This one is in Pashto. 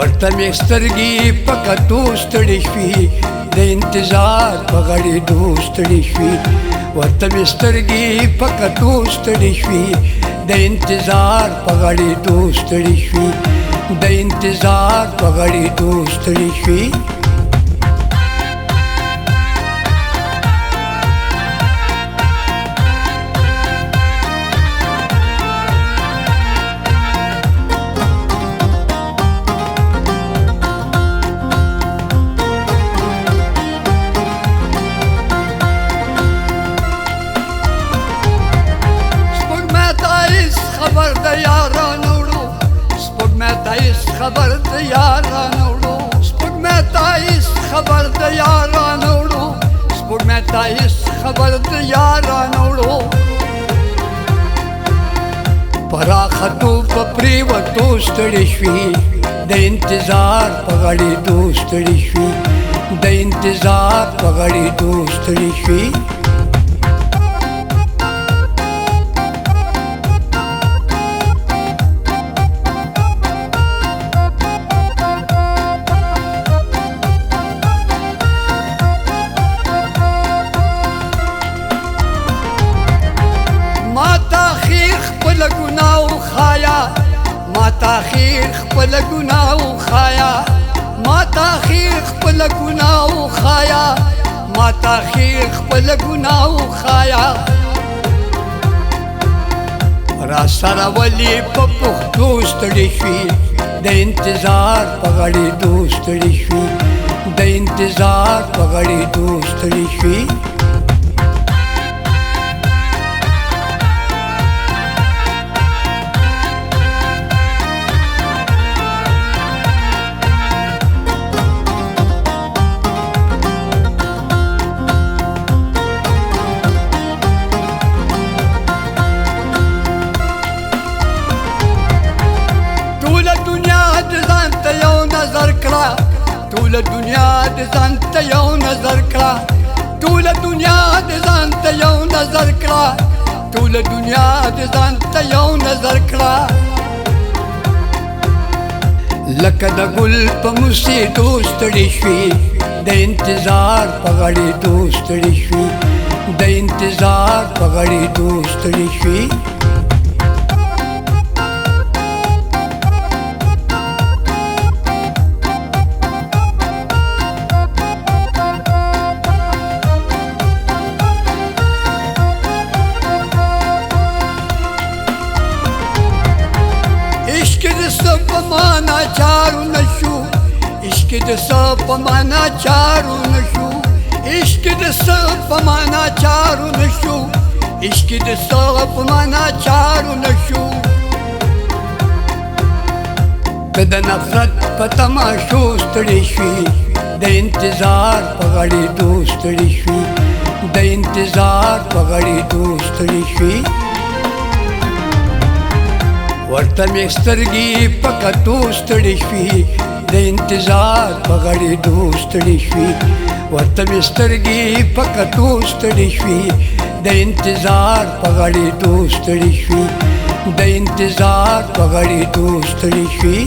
ورته مې سترګې په کتو ستړې شوې د انتظار په غړېدو ستړې شوې ورته مې سترګې په کتو ستړې شوې د انتظار په غړېدو ستړې شوې د انتظار په غړېدو ستړې شوې خبر د یارانو وړو سپوږمۍ ته هېڅ خبر د یارانو وړو سپوږمۍ ته هېڅ خبر د یارانو وړو سپوږمۍ ته هېڅ خبر د یارانو وړو په راختو په پرېوتو ستړې شوې د انتظار په غړېدو ستړې شوې د انتظار په غړېدو ستړې شوې خپل ګناه وخایا ما تاخیر خپل ګناه وخایا ما تاخیر خپل ګناه وخایا ما تاخیر خپل ګناه وخایا را سره ولې په پښتو ستړې شوې د انتظار په غړېدو ستړې شوې د انتظار په غړېدو ستړې شوې ټوله دنیا د ځان ته یو نظر کړه ټوله دنیا د ځان ته یو نظر کړه ټوله دنیا د ځان ته یو نظر کړه لکه د ګل په موسېدو ستړې شوې د انتظار په غړېدو ستړې شوې د انتظار په غړېدو ستړې شوې پمانا چارو نشو عشق د څه پمانا چارو نشو عشق د څه پمانا چارو نشو عشق د څه پمانا چارو نشو که د نفرت په تماشو ستړې شوې د انتظار په غړېدو ستړې شوې د انتظار په غړېدو ستړې شوې ورته مې سترګې په کتو ستړې شوې د انتظار په غړېدو ستړې شوې ورته مې سترګې په کتو ستړې شوې د انتظار په غړېدو ستړې شوې د انتظار په غړېدو ستړې شوې